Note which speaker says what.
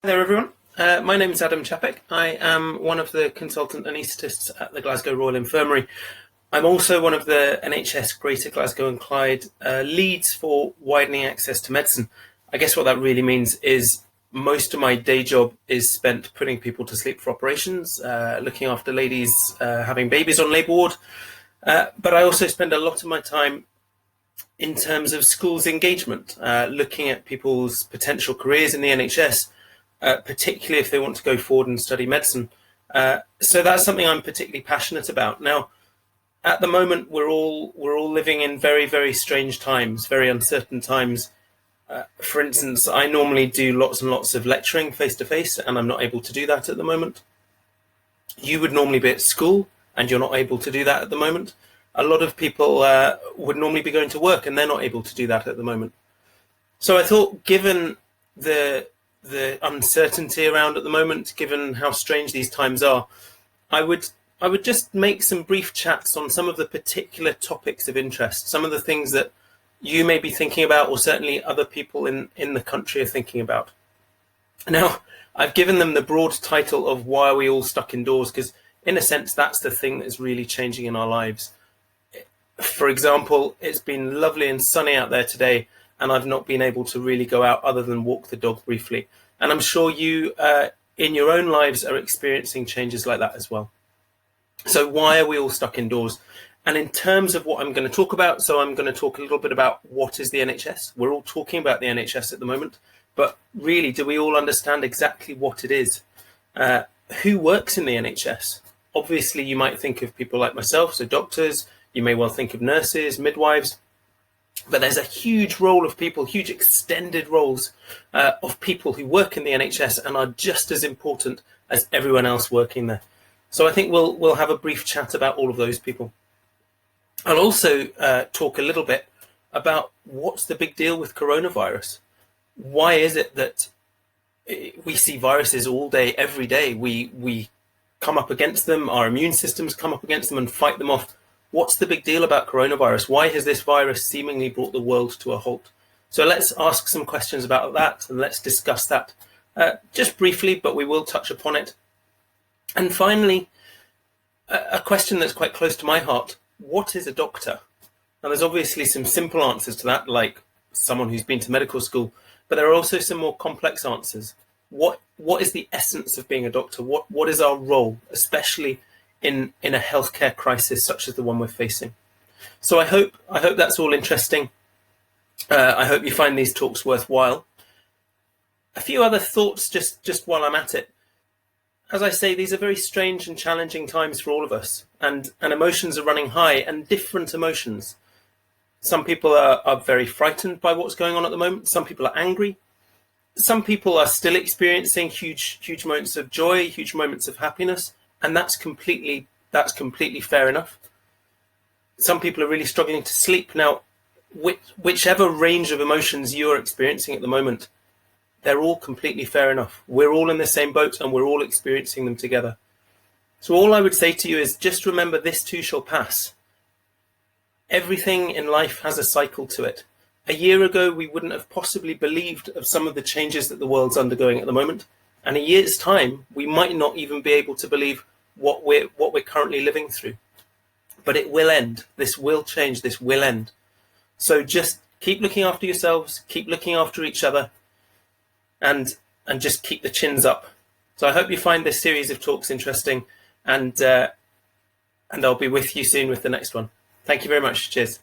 Speaker 1: Hi there, everyone. My name is Adam Capek. I am one of the consultant anaesthetists at the Glasgow Royal Infirmary. I'm also one of the NHS Greater Glasgow and Clyde leads for widening access to medicine. I guess what that really means is most of my day job is spent putting people to sleep for operations, looking after ladies having babies on labour ward. But I also spend a lot of my time in terms of schools engagement, looking at people's potential careers in the NHS, particularly if they want to go forward and study medicine. So that's something I'm particularly passionate about. Now, at the moment, we're all living in very, very strange times, very uncertain times. For instance, I normally do lots and lots of lecturing face-to-face, and I'm not able to do that at the moment. You would normally be at school, and you're not able to do that at the moment. A lot of people would normally be going to work, and they're not able to do that at the moment. So I thought, given the uncertainty around at the moment, given how strange these times are, I would just make some brief chats on some of the particular topics of interest, some of the things that you may be thinking about, or certainly other people in the country are thinking about. Now, I've given them the broad title of Why Are We All Stuck Indoors? Because in a sense, that's the thing that's really changing in our lives. For example, it's been lovely and sunny out there today, and I've not been able to really go out other than walk the dog briefly. And I'm sure you, in your own lives, are experiencing changes like that as well. So why are we all stuck indoors? And in terms of what I'm going to talk about, so I'm going to talk a little bit about what is the NHS. We're all talking about the NHS at the moment, but really, do we all understand exactly what it is? Who works in the NHS? Obviously, you might think of people like myself, so doctors. You may well think of nurses, midwives. But there's a huge role of people, huge extended roles of people who work in the NHS and are just as important as everyone else working there. So I think we'll have a brief chat about all of those people. I'll also talk a little bit about what's the big deal with coronavirus. Why is it that we see viruses all day, every day? We come up against them, our immune systems come up against them and fight them off. What's the big deal about coronavirus? Why has this virus seemingly brought the world to a halt? So let's ask some questions about that and let's discuss that just briefly, but we will touch upon it. And finally, a question that's quite close to my heart. What is a doctor? Now, there's obviously some simple answers to that, like someone who's been to medical school, but there are also some more complex answers. What is the essence of being a doctor? What is our role, especially in a healthcare crisis such as the one we're facing? So I hope that's all interesting. I hope you find these talks worthwhile. A few other thoughts just while I'm at it. As I say, these are very strange and challenging times for all of us, and emotions are running high, and different emotions. Some people are very frightened by what's going on at the moment. Some people are angry. Some people are still experiencing huge moments of joy, huge moments of happiness, and that's completely fair enough. Some people are really struggling to sleep. Now, whichever range of emotions you're experiencing at the moment, they're all completely fair enough. We're all in the same boat and we're all experiencing them together. So all I would say to you is just remember, this too shall pass. Everything in life has a cycle to it. A year ago, we wouldn't have possibly believed of some of the changes that the world's undergoing at the moment. And a year's time, we might not even be able to believe what we're currently living through. But it will end. This will change. This will end. So just keep looking after yourselves, keep looking after each other, and just keep the chins up. So I hope you find this series of talks interesting, and I'll be with you soon with the next one. Thank you very much. Cheers.